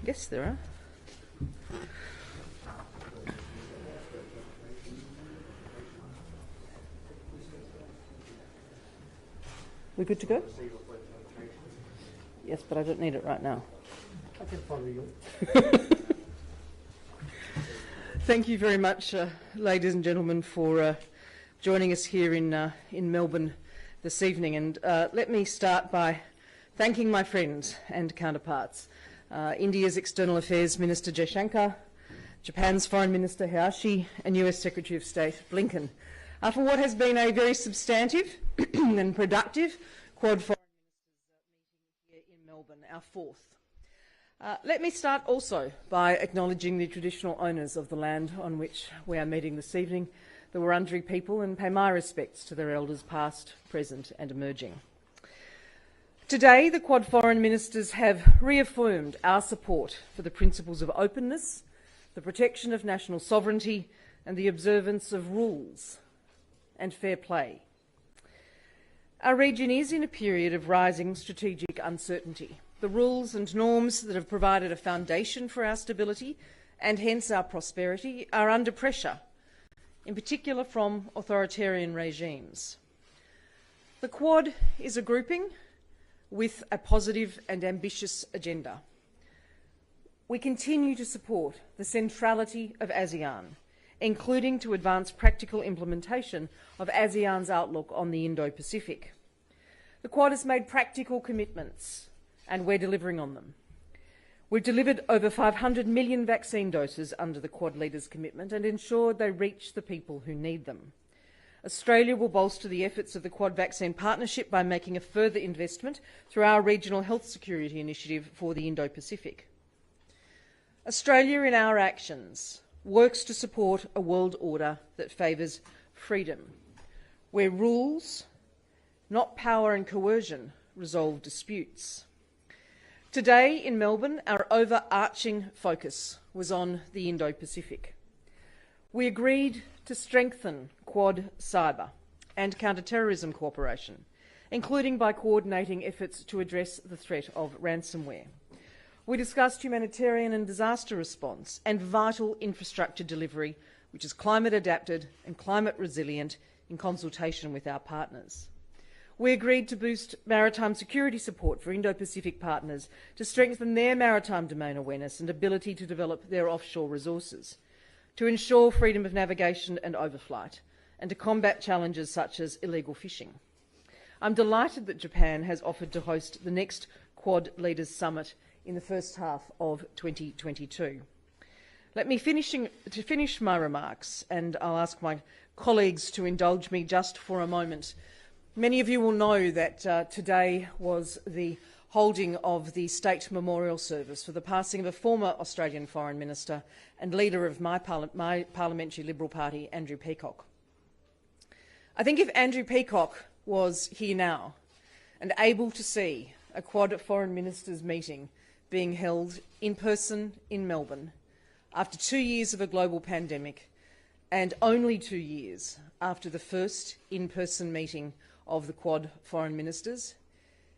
Yes, there are. We good to go? Yes, but I don't need it right now. I can follow you. Thank you very much, ladies and gentlemen, for joining us here in Melbourne this evening. And let me start by thanking my friends and counterparts. India's External Affairs Minister Jaishankar, Japan's Foreign Minister Hayashi, and US Secretary of State Blinken, for what has been a very substantive and productive Quad Foreign Ministers meeting here in Melbourne, our fourth. Let me start also by acknowledging the traditional owners of the land on which we are meeting this evening, the Wurundjeri people, and pay my respects to their elders past, present and emerging. Today, the Quad foreign ministers have reaffirmed our support for the principles of openness, the protection of national sovereignty, and the observance of rules and fair play. Our region is in a period of rising strategic uncertainty. The rules and norms that have provided a foundation for our stability and hence our prosperity are under pressure, in particular from authoritarian regimes. The Quad is a grouping with a positive and ambitious agenda. We continue to support the centrality of ASEAN, including to advance practical implementation of ASEAN's outlook on the Indo-Pacific. The Quad has made practical commitments, and we're delivering on them. We've delivered over 500 million vaccine doses under the Quad leaders' commitment and ensured they reach the people who need them. Australia will bolster the efforts of the Quad Vaccine Partnership by making a further investment through our Regional Health Security Initiative for the Indo-Pacific. Australia, in our actions, works to support a world order that favours freedom, where rules, not power and coercion, resolve disputes. Today in Melbourne, our overarching focus was on the Indo-Pacific. We agreed to strengthen Quad cyber and counter-terrorism cooperation, including by coordinating efforts to address the threat of ransomware. We discussed humanitarian and disaster response and vital infrastructure delivery, which is climate adapted and climate resilient in consultation with our partners. We agreed to boost maritime security support for Indo-Pacific partners to strengthen their maritime domain awareness and ability to develop their offshore resources, to ensure freedom of navigation and overflight, and to combat challenges such as illegal fishing. I'm delighted that Japan has offered to host the next Quad Leaders Summit in the first half of 2022. Let me finish my remarks, and I'll ask my colleagues to indulge me just for a moment. Many of you will know that today was the holding of the State Memorial Service for the passing of a former Australian Foreign Minister and leader of my Parliamentary Liberal Party, Andrew Peacock. I think if Andrew Peacock was here now and able to see a Quad Foreign Ministers meeting being held in person in Melbourne after 2 years of a global pandemic and only 2 years after the first in-person meeting of the Quad Foreign Ministers,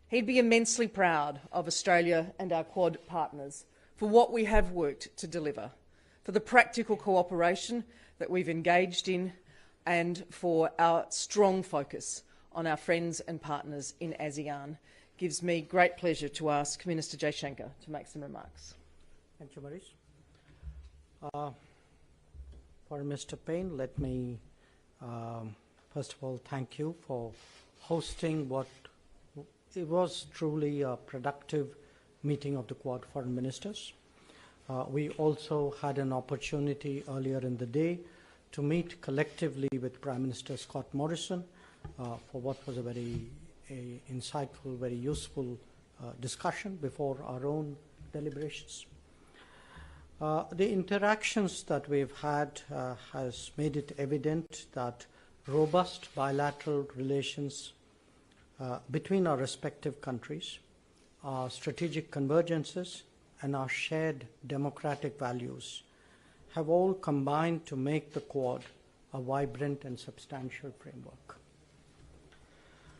he'd be immensely proud of Australia and our Quad partners for what we have worked to deliver, for the practical cooperation that we've engaged in, and for our strong focus on our friends and partners in ASEAN. It gives me great pleasure to ask Minister Jaishankar to make some remarks. Thank you, Maurice. For Mr. Payne, let me first of all thank you for hosting what it was truly a productive meeting of the Quad Foreign Ministers. We also had an opportunity earlier in the day to meet collectively with Prime Minister Scott Morrison for what was a very insightful, very useful discussion before our own deliberations. The interactions that we've had has made it evident that robust bilateral relations between our respective countries, our strategic convergences, and our shared democratic values have all combined to make the Quad a vibrant and substantial framework.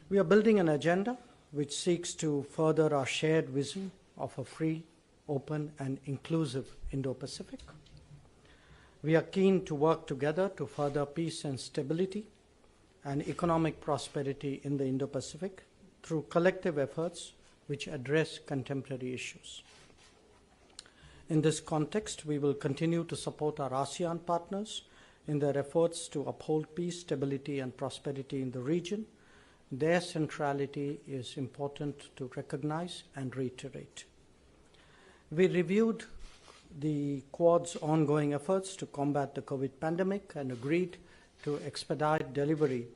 We are building an agenda which seeks to further our shared vision of a free, open, and inclusive Indo-Pacific. We are keen to work together to further peace and stability and economic prosperity in the Indo-Pacific through collective efforts which address contemporary issues. In this context, we will continue to support our ASEAN partners in their efforts to uphold peace, stability, and prosperity in the region. Their centrality is important to recognize and reiterate. We reviewed the Quad's ongoing efforts to combat the COVID pandemic and agreed to expedite delivery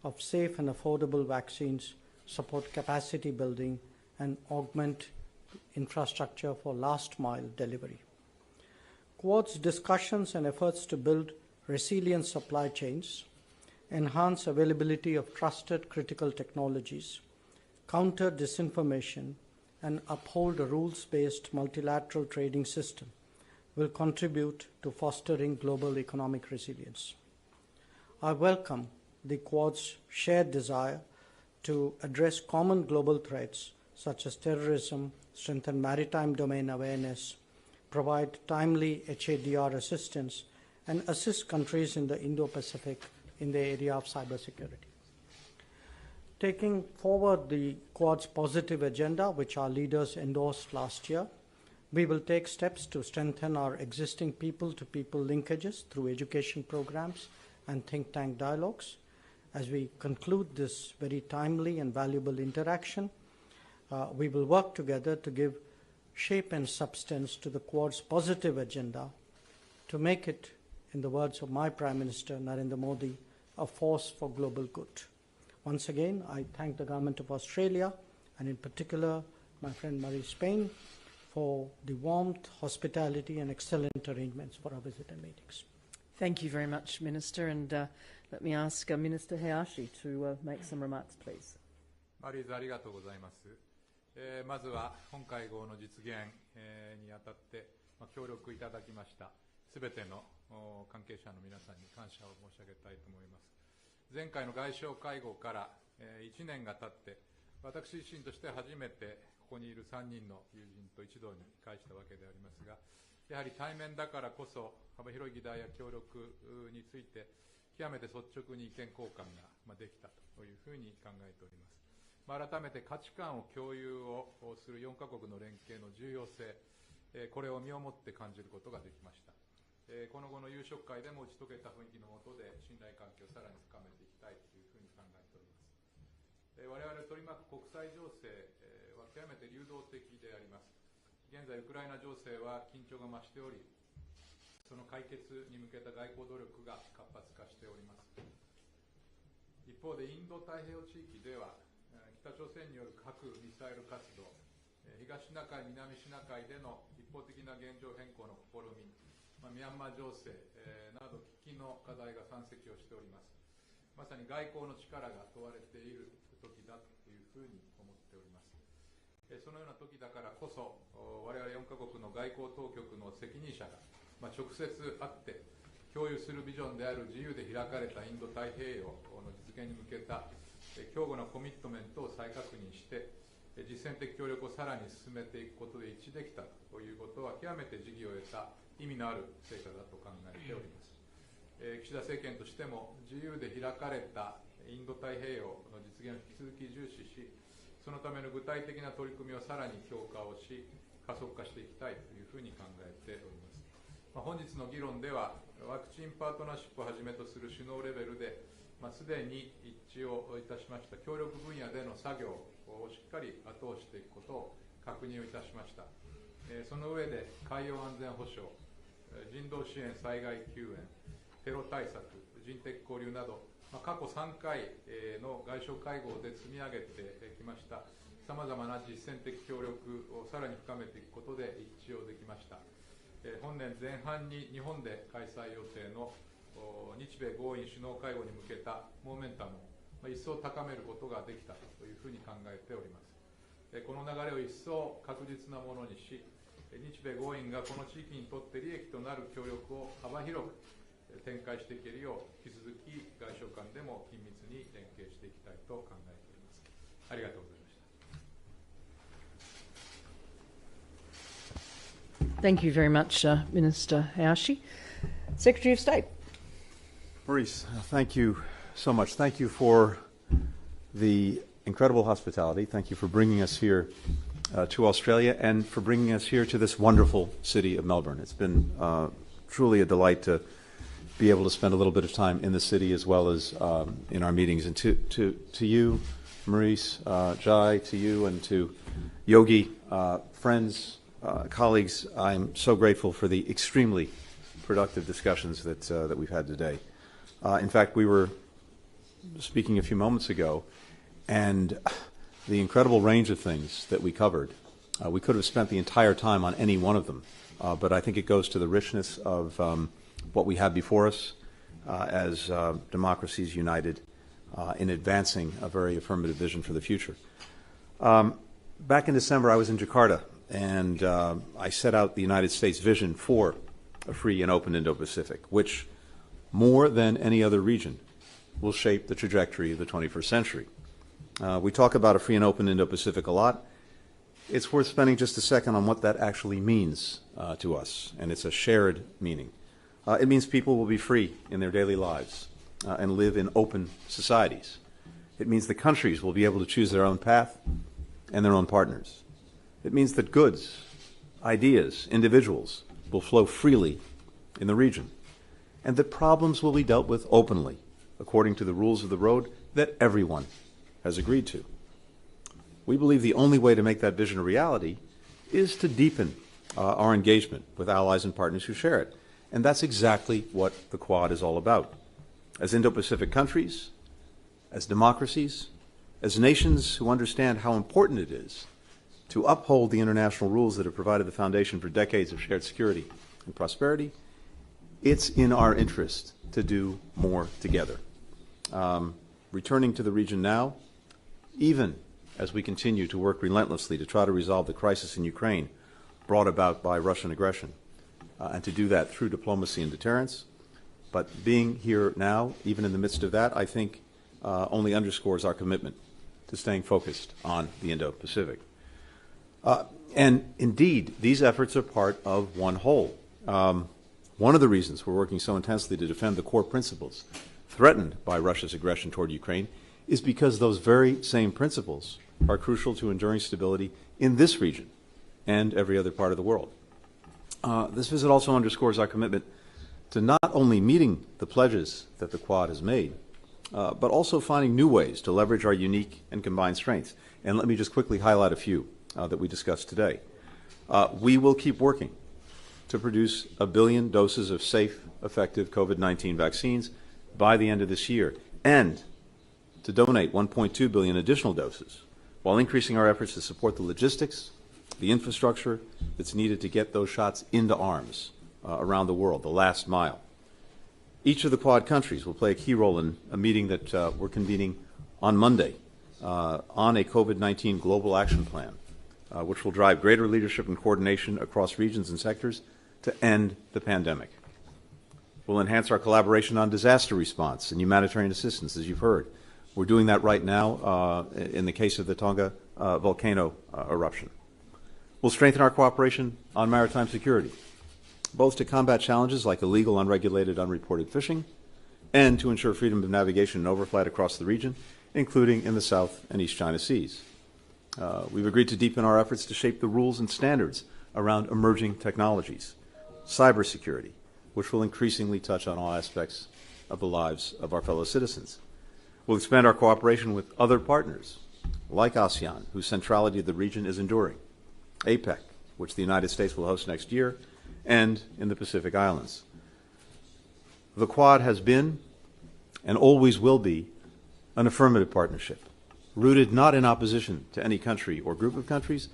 of safe and affordable vaccines, support capacity building, and augment infrastructure for last-mile delivery. Quad's discussions and efforts to build resilient supply chains, enhance availability of trusted critical technologies, counter disinformation, and uphold a rules-based multilateral trading system will contribute to fostering global economic resilience. I welcome the Quad's shared desire to address common global threats such as terrorism, strengthen maritime domain awareness, provide timely HADR assistance, and assist countries in the Indo-Pacific in the area of cybersecurity. Taking forward the Quad's positive agenda, which our leaders endorsed last year, we will take steps to strengthen our existing people-to-people linkages through education programs and think tank dialogues. As we conclude this very timely and valuable interaction, we will work together to give shape and substance to the Quad's positive agenda to make it, in the words of my Prime Minister, Narendra Modi, a force for global good. Once again, I thank the Government of Australia, and in particular, my friend Murray Spain, for the warmth, hospitality, and excellent arrangements for our visit and meetings. Thank you very much, Minister, and let me ask Minister Hayashi to make some remarks, please. マリーズありがとうございます。まずは本会合の実現にあたって協力いただきましたすべての関係者の皆さんに感謝を申し上げたいと思います。前回の外相会合から1年が経って私自身として初めてここにいる3人の友人と一堂に会したわけでありますが、やはり対面だからこそ幅広い議題や協力について極めて率直に意見交換ができたというふうに考えております。改めて価値観を共有をする4カ国の連携の重要性、これを身をもって感じることができました。この後の夕食会でも打ち解けた雰囲気の下で信頼関係をさらに深めていきたいというふうに考えております。我々取り巻く国際情勢は極めて流動的であります。現在ウクライナ情勢は緊張が増しており、その解決に向けた外交努力が活発化しております。一方でインド太平洋地域では北朝鮮による核・ミサイル活動、東シナ海、南シナ海での一方的な現状変更の試み、ミャンマー情勢など喫緊の課題が山積をしております。まさに外交の力が問われている時だというふうに思っております。そのような時だからこそ、我々4カ国の外交当局の責任者が、直接会って共有するビジョンである自由で開かれたインド太平洋の実現に向けた強固なコミットメントを再確認して、実践的協力をさらに進めていくことで一致できたということは、極めて時宜を得た意味のある成果だと考えております。岸田政権としても、自由で開かれたインド太平洋の実現を引き続き重視し、そのための具体的な取り組みをさらに強化をし、加速化していきたいというふうに考えております。本日の議論では、ワクチンパートナーシップをはじめとする首脳レベルですでに一致をいたしました協力分野での作業をしっかり後押ししていくことを確認をいたしました。その上で海洋安全保障、人道支援、災害救援、テロ対策、人的交流など、過去3回の外相会合で積み上げてきましたさまざまな実践的協力をさらに深めていくことで一致をできました。本年前半に日本で開催予定の日米豪印首脳会合に向けたモーメンタムを一層高めることができたというふうに考えております。この流れを一層確実なものにし、日米豪印がこの地域にとって利益となる協力を幅広く展開していけるよう、引き続き外相間でも緊密に連携していきたいと考えております。ありがとうございました。Thank you very much, Minister Hayashi. Secretary of State. Maurice, thank you so much. Thank you for the incredible hospitality. Thank you for bringing us here to Australia and for bringing us here to this wonderful city of Melbourne. It's been truly a delight to be able to spend a little bit of time in the city as well as in our meetings. And to you, Maurice, Jai, to you and to Yogi, friends, colleagues, I'm so grateful for the extremely productive discussions that we've had today. In fact, we were speaking a few moments ago, and the incredible range of things that we covered, we could have spent the entire time on any one of them, but I think it goes to the richness of what we have before us as democracies united in advancing a very affirmative vision for the future. Back in December, I was in Jakarta, and I set out the United States' vision for a free and open Indo-Pacific, which, more than any other region, will shape the trajectory of the 21st century. We talk about a free and open Indo-Pacific a lot. It's worth spending just a second on what that actually means to us, and it's a shared meaning. It means people will be free in their daily lives and live in open societies. It means the countries will be able to choose their own path and their own partners. It means that goods, ideas, individuals will flow freely in the region, and that problems will be dealt with openly, according to the rules of the road that everyone has agreed to. We believe the only way to make that vision a reality is to deepen our engagement with allies and partners who share it. And that's exactly what the Quad is all about. As Indo-Pacific countries, as democracies, as nations who understand how important it is to uphold the international rules that have provided the foundation for decades of shared security and prosperity, it's in our interest to do more together. Returning to the region now, even as we continue to work relentlessly to try to resolve the crisis in Ukraine brought about by Russian aggression, and to do that through diplomacy and deterrence. But being here now, even in the midst of that, I think only underscores our commitment to staying focused on the Indo-Pacific. And indeed, these efforts are part of one whole. One of the reasons we're working so intensely to defend the core principles threatened by Russia's aggression toward Ukraine is because those very same principles are crucial to enduring stability in this region and every other part of the world. This visit also underscores our commitment to not only meeting the pledges that the Quad has made, but also finding new ways to leverage our unique and combined strengths. And let me just quickly highlight a few that we discussed today. We will keep working to produce 1 billion doses of safe, effective COVID-19 vaccines by the end of this year, and to donate 1.2 billion additional doses, while increasing our efforts to support the logistics, the infrastructure that's needed to get those shots into arms around the world, the last mile. Each of the Quad countries will play a key role in a meeting that we're convening on Monday on a COVID-19 global action plan, which will drive greater leadership and coordination across regions and sectors to end the pandemic. We'll enhance our collaboration on disaster response and humanitarian assistance, as you've heard. We're doing that right now in the case of the Tonga volcano eruption. We'll strengthen our cooperation on maritime security, both to combat challenges like illegal, unregulated, unreported fishing, and to ensure freedom of navigation and overflight across the region, including in the South and East China Seas. We've agreed to deepen our efforts to shape the rules and standards around emerging technologies, cybersecurity, which will increasingly touch on all aspects of the lives of our fellow citizens. We'll expand our cooperation with other partners, like ASEAN, whose centrality to the region is enduring, APEC, which the United States will host next year, and in the Pacific Islands. The Quad has been, and always will be, an affirmative partnership, rooted not in opposition to any country or group of countries,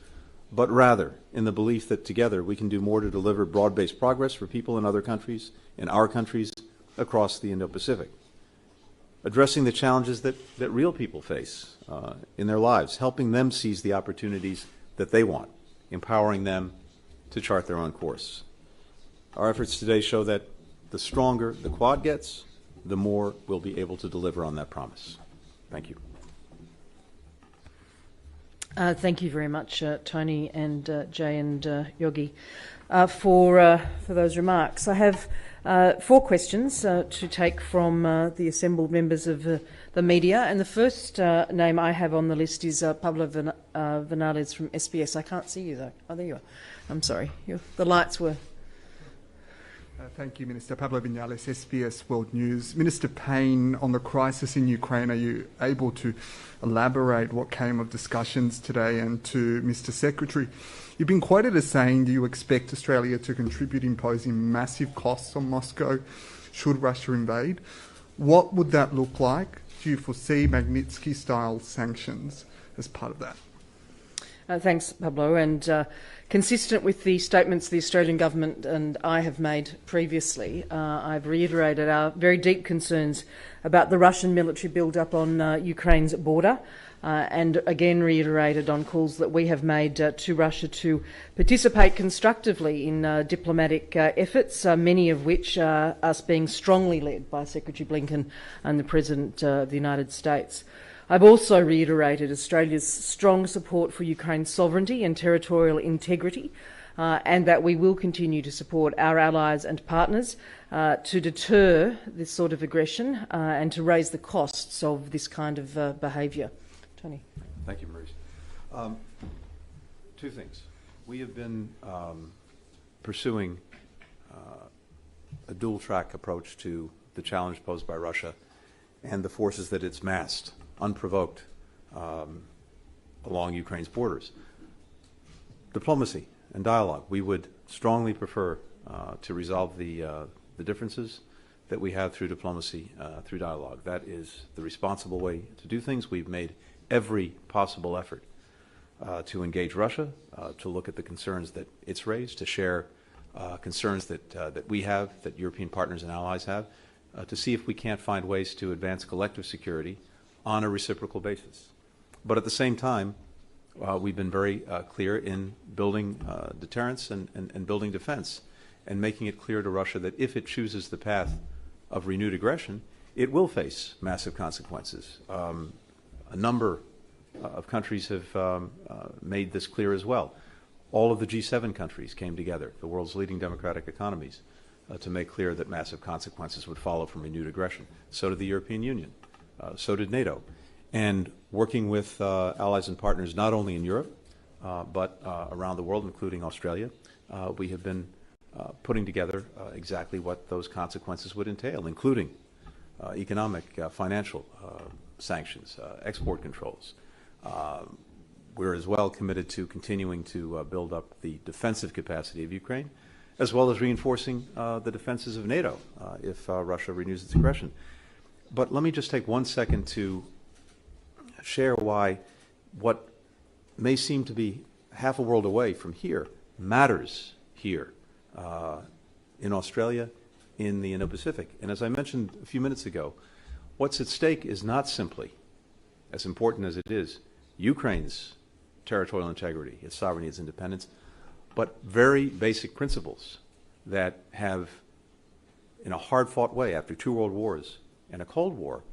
but rather in the belief that together we can do more to deliver broad-based progress for people in other countries, in our countries, across the Indo-Pacific. Addressing the challenges that real people face in their lives, helping them seize the opportunities that they want, empowering them to chart their own course. Our efforts today show that the stronger the Quad gets, the more we'll be able to deliver on that promise. Thank you. Thank you very much, Tony and Jay and Yogi, for those remarks. I have 4 questions to take from the assembled members of the media, and the first name I have on the list is Pablo Vinales from SBS. I can't see you though. Oh, there you are. I'm sorry. The lights were... Thank you, Minister. Pablo Vinales, SBS World News. Minister Payne, on the crisis in Ukraine, are you able to elaborate what came of discussions today? And to Mr Secretary, you've been quoted as saying, do you expect Australia to contribute imposing massive costs on Moscow should Russia invade? What would that look like? Do you foresee Magnitsky-style sanctions as part of that? Thanks, Pablo. And consistent with the statements the Australian Government and I have made previously, I've reiterated our very deep concerns about the Russian military build-up on Ukraine's border, and again reiterated on calls that we have made to Russia to participate constructively in diplomatic efforts, many of which are us being strongly led by Secretary Blinken and the President of the United States. I've also reiterated Australia's strong support for Ukraine's sovereignty and territorial integrity, and that we will continue to support our allies and partners to deter this sort of aggression and to raise the costs of this kind of behaviour. Tony. Thank you, Maurice. Two things. We have been pursuing a dual-track approach to the challenge posed by Russia and the forces that it's massed, unprovoked, along Ukraine's borders. Diplomacy and dialogue. We would strongly prefer to resolve the differences that we have through diplomacy, through dialogue. That is the responsible way to do things. We've made every possible effort to engage Russia, to look at the concerns that it's raised, to share concerns that we have, that European partners and allies have, to see if we can't find ways to advance collective security on a reciprocal basis. But at the same time, we've been very clear in building deterrence and building defense, and making it clear to Russia that if it chooses the path of renewed aggression, it will face massive consequences. A number of countries have made this clear as well. All of the G7 countries came together, the world's leading democratic economies, to make clear that massive consequences would follow from renewed aggression. So did the European Union. So did NATO. And working with allies and partners not only in Europe, but around the world, including Australia, we have been putting together exactly what those consequences would entail, including economic, financial sanctions, export controls. We're as well committed to continuing to build up the defensive capacity of Ukraine, as well as reinforcing the defenses of NATO if Russia renews its aggression. But let me just take 1 second to share why what may seem to be half a world away from here matters here in Australia, in the Indo-Pacific. And as I mentioned a few minutes ago, what's at stake is not simply, as important as it is, Ukraine's territorial integrity, its sovereignty, its independence, but very basic principles that have, in a hard-fought way after 2 world wars and a Cold War,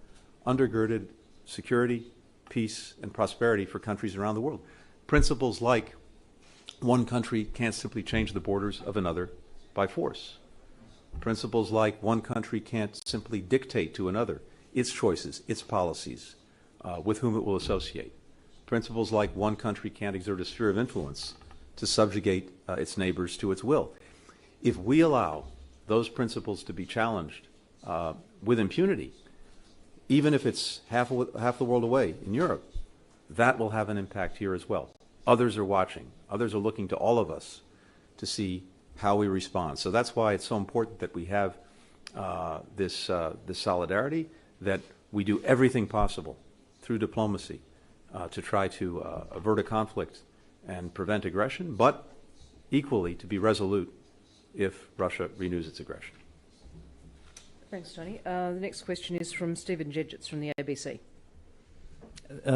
undergirded security, peace, and prosperity for countries around the world. Principles like one country can't simply change the borders of another by force. Principles like one country can't simply dictate to another its choices, its policies, with whom it will associate. Principles like one country can't exert a sphere of influence to subjugate its neighbors to its will. If we allow those principles to be challenged with impunity, even if it's half the world away in Europe, that will have an impact here as well. Others are watching. Others are looking to all of us to see how we respond. So that's why it's so important that we have this solidarity, that we do everything possible through diplomacy to try to avert a conflict and prevent aggression, but equally to be resolute if Russia renews its aggression. Thanks, Tony. The next question is from Stephen Jedgetts from the ABC.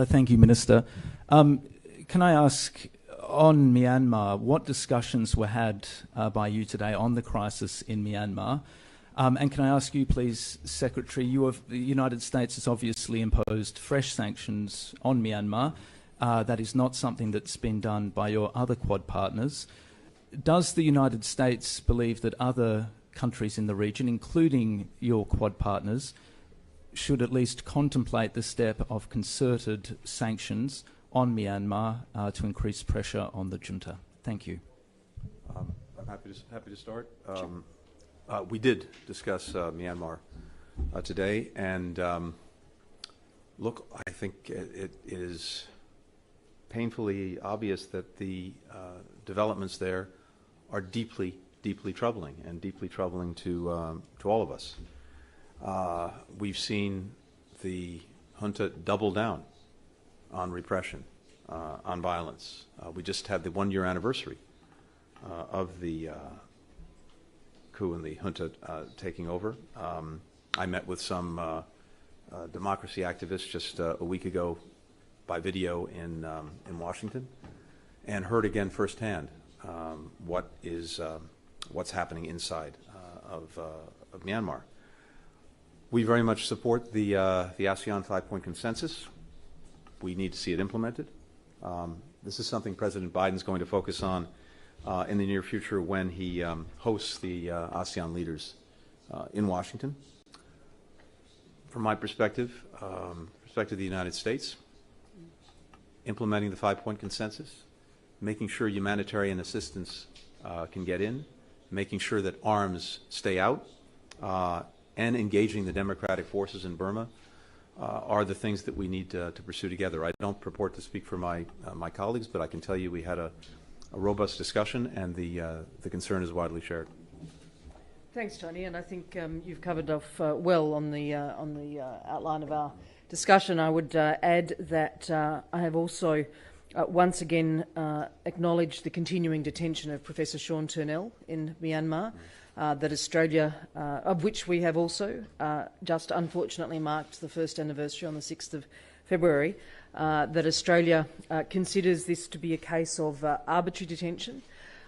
Thank you, Minister. Can I ask, on Myanmar, what discussions were had by you today on the crisis in Myanmar? And can I ask you, please, Secretary, the United States has obviously imposed fresh sanctions on Myanmar. That is not something that's been done by your other Quad partners. Does the United States believe that other countries in the region, including your Quad partners, should at least contemplate the step of concerted sanctions on Myanmar to increase pressure on the junta? Thank you. I'm happy to start. We did discuss Myanmar today, and look, I think it is painfully obvious that the developments there are deeply, deeply troubling, and deeply troubling to all of us. We've seen the junta double down on repression, on violence. We just had the 1-year anniversary of the coup and the junta taking over. I met with some democracy activists just a week ago by video in Washington, and heard again firsthand what's happening inside of Myanmar. We very much support the ASEAN 5-point consensus. We need to see it implemented. This is something President Biden is going to focus on in the near future when he hosts the ASEAN leaders in Washington. From my perspective, perspective of the United States, implementing the 5-point consensus, making sure humanitarian assistance can get in, making sure that arms stay out, and engaging the democratic forces in Burma are the things that we need to pursue together. I don't purport to speak for my colleagues, but I can tell you we had a robust discussion, and the concern is widely shared. Thanks, Tony, and I think you've covered off well on the outline of our discussion. I would add that I have also once again acknowledged the continuing detention of Professor Sean Turnell in Myanmar, that Australia, of which we have also just unfortunately marked the first anniversary on the 6th of February, that Australia considers this to be a case of arbitrary detention,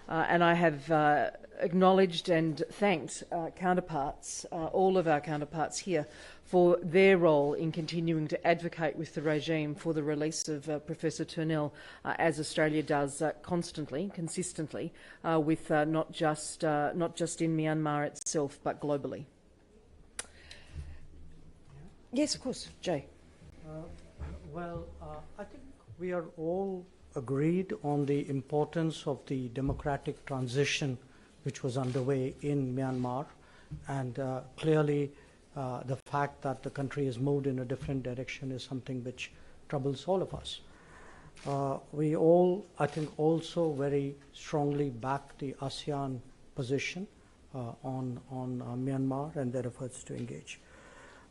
and I have acknowledged and thanked counterparts, all of our counterparts here, for their role in continuing to advocate with the regime for the release of Professor Turnell, as Australia does constantly, consistently, with not just in Myanmar itself, but globally. Yes, of course, Jay. I think we are all agreed on the importance of the democratic transition which was underway in Myanmar, and clearly the fact that the country has moved in a different direction is something which troubles all of us. We all, I think, also very strongly back the ASEAN position on Myanmar and their efforts to engage.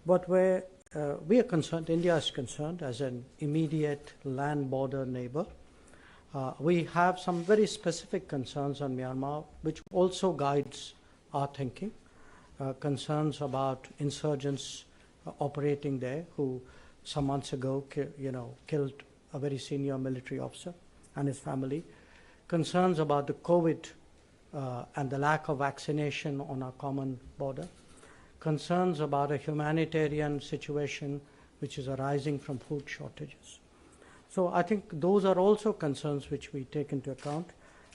But where we are concerned, India is concerned as an immediate land border neighbor, we have some very specific concerns on Myanmar, which also guides our thinking. Concerns about insurgents operating there, who some months ago, killed a very senior military officer and his family. Concerns about the COVID and the lack of vaccination on our common border. Concerns about a humanitarian situation which is arising from food shortages. So I think those are also concerns which we take into account,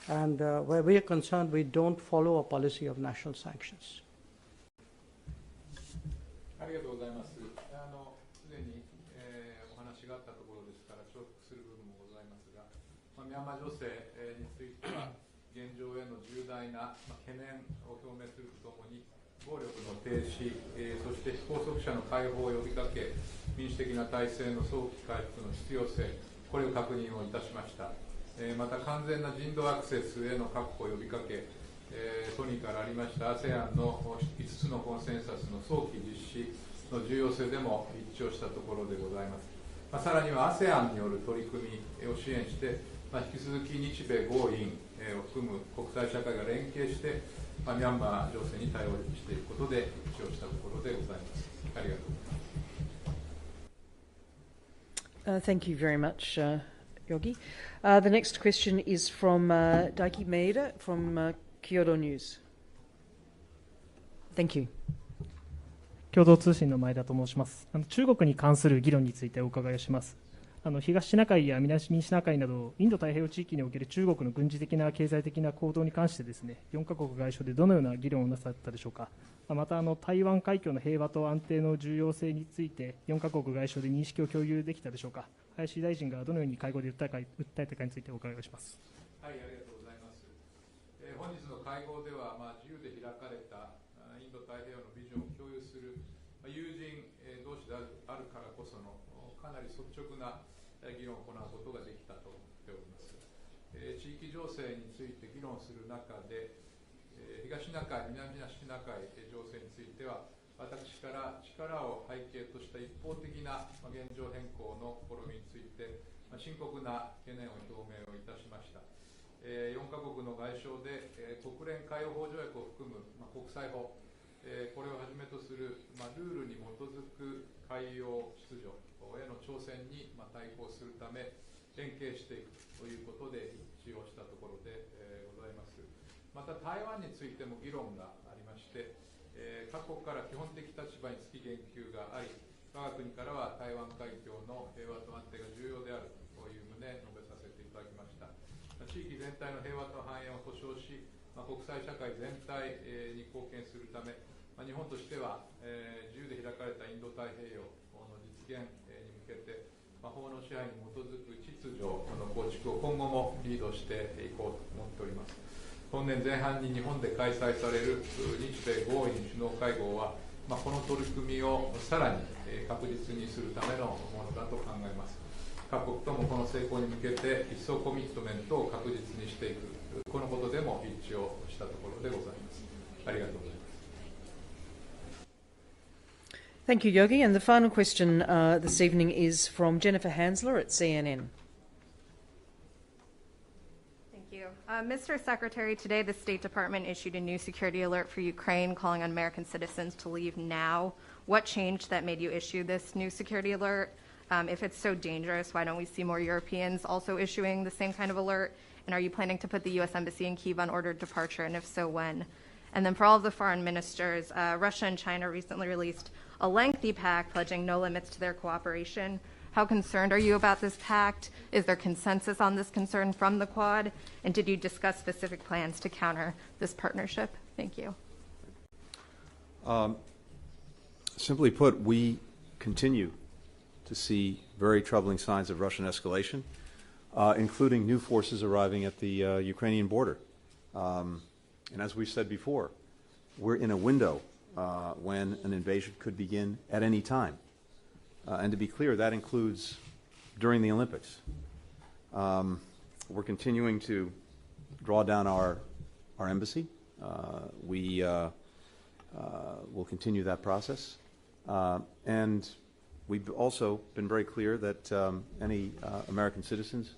and where we are concerned, we don't follow a policy of national sanctions. ありがとうございます。すでに、お話があったところですから重複する部分もございますが、ミャンマー情勢、については現状への重大な、懸念を表明するとともに暴力の停止、そして拘束者の解放を呼びかけ、民主的な体制の早期回復の必要性、これを確認をいたしました。また完全な人道アクセスへの確保を呼びかけ、トニーからありました ASEAN の5つのコンセンサスの早期実施の重要性でも一致をしたところでございます。さらには ASEAN による取り組みを支援して、引き続き日米豪印を含む国際社会が連携して、ミャンマー情勢に対応していくことで一致をしたところでございます。ありがとうございます。Thank you very much, Yogi. The next question is from Daiki Maeda from Kyodo News. Thank you. 共同通信の前田と申します。中国に関する議論についてお伺いをします。東シナ海や南シナ海などインド太平洋地域における中国の軍事的な経済的な行動に関してですね、4カ国外相でどのような議論をなさったでしょうか。また台湾海峡の平和と安定の重要性について4カ国外相で認識を共有できたでしょうか。林大臣がどのように会合で訴えたかについてお伺いをします。はい、ありがとうございます。本日の会合では、自由で開かれたインド太平洋のビジョンを共有する、友人同士であるからこそのかなり率直な議論を行うことができたと思っております。地域情勢について議論する中で、東シナ海、南シナ海情勢については、私から力を背景とした一方的な現状変更の試みについて、深刻な懸念を表明をいたしました。4カ国の外相で、国連海洋法条約を含む、国際法、これをはじめとする、ルールに基づく海洋秩序への挑戦に対抗するため連携していくということで一致をしたところでございます。また台湾についても議論がありまして、各国から基本的立場につき言及があり、我が国からは台湾海峡の平和と安定が重要であるという旨述べさせていただきました。地域全体の平和と繁栄を保障し、国際社会全体に貢献するため、日本としては自由で開かれたインド太平洋の実現に向けて、法の支配に基づく秩序の構築を今後もリードしていこうと思っております。本年前半に日本で開催される日米豪印首脳会合は、この取り組みをさらに確実にするためのものだと考えます。各国ともこの成功に向けて一層コミットメントを確実にしていく、このことでも一致をしたところでございます。ありがとうございます。Thank you, Yogi. And the final question this evening is from Jennifer Hansler at CNN. Thank you. Mr. Secretary, today the State Department issued a new security alert for Ukraine calling on American citizens to leave now. What changed that made you issue this new security alert? If it's so dangerous, why don't we see more Europeans also issuing the same kind of alert? And are you planning to put the U.S. Embassy in Kyiv on ordered departure, and if so, when? And then for all of the foreign ministers, Russia and China recently released a lengthy pact pledging no limits to their cooperation. How concerned are you about this pact? Is there consensus on this concern from the Quad? And did you discuss specific plans to counter this partnership? Thank you. Simply put, we continue to see very troubling signs of Russian escalation, including new forces arriving at the Ukrainian border. And as we said before, we're in a window when an invasion could begin at any time. And to be clear, that includes during the Olympics. We're continuing to draw down our embassy. We will continue that process. And we've also been very clear that any American citizens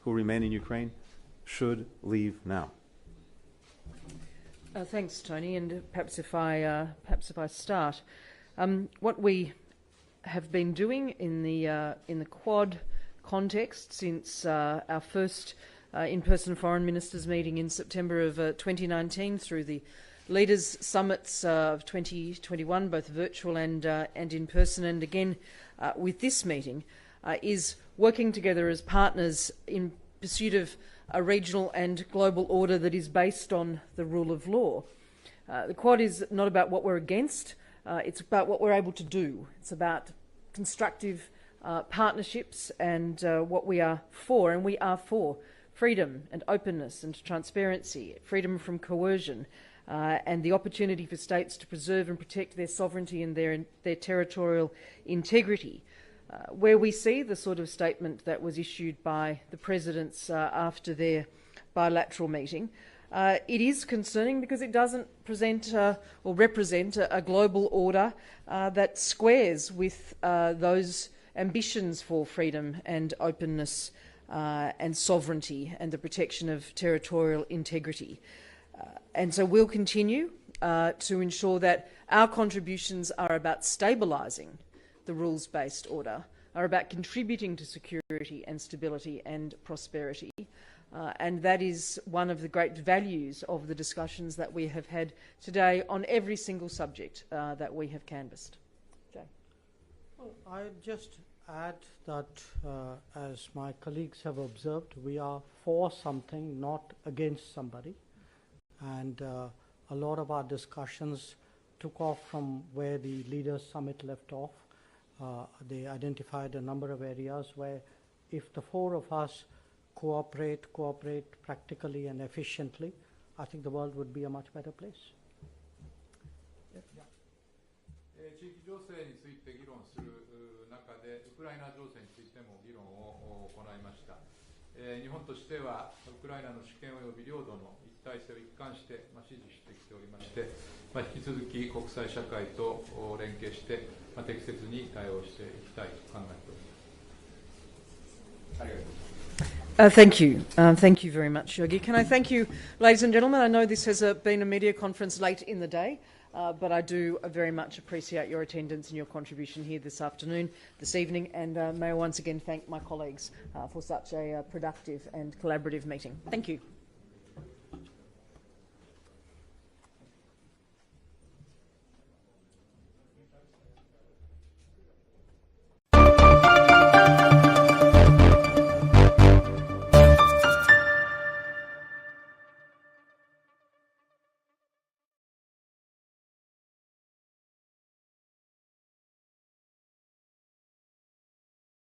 who remain in Ukraine should leave now. Thanks, Tony. And perhaps if I start, what we have been doing in the Quad context since our first in-person foreign ministers meeting in September of 2019 through the leaders summits of 2021, both virtual and in person, and again with this meeting, is working together as partners in pursuit of a regional and global order that is based on the rule of law. The Quad is not about what we're against, it's about what we're able to do. It's about constructive partnerships and what we are for, and we are for freedom and openness and transparency, freedom from coercion, and the opportunity for states to preserve and protect their sovereignty and their territorial integrity. Where we see the sort of statement that was issued by the presidents after their bilateral meeting, it is concerning because it doesn't present or represent a global order that squares with those ambitions for freedom and openness and sovereignty and the protection of territorial integrity. And so we'll continue to ensure that our contributions are about stabilising the rules-based order, are about contributing to security and stability and prosperity. And that is one of the great values of the discussions that we have had today on every single subject that we have canvassed. Jay. Well, I'd just add that, as my colleagues have observed, we are for something, not against somebody. And a lot of our discussions took off from where the Leaders' Summit left off. They identified a number of areas where if the four of us cooperate practically and efficiently, I think the world would be a much better place. 地域情勢について議論する中で、ウクライナ情勢についても議論を行いました。日本としては、ウクライナの主権及び領土の一体性を一貫して支持してきておりまして、引き続き国際社会と連携して、適切に対応していきたいと考えております。ありがとうございます。Thank you. Thank you very much, Yogi. Can I thank you, ladies and gentlemen? I know this has been a media conference late in the day, but I do very much appreciate your attendance and your contribution here this afternoon, this evening, and may I once again thank my colleagues for such a productive and collaborative meeting. Thank you.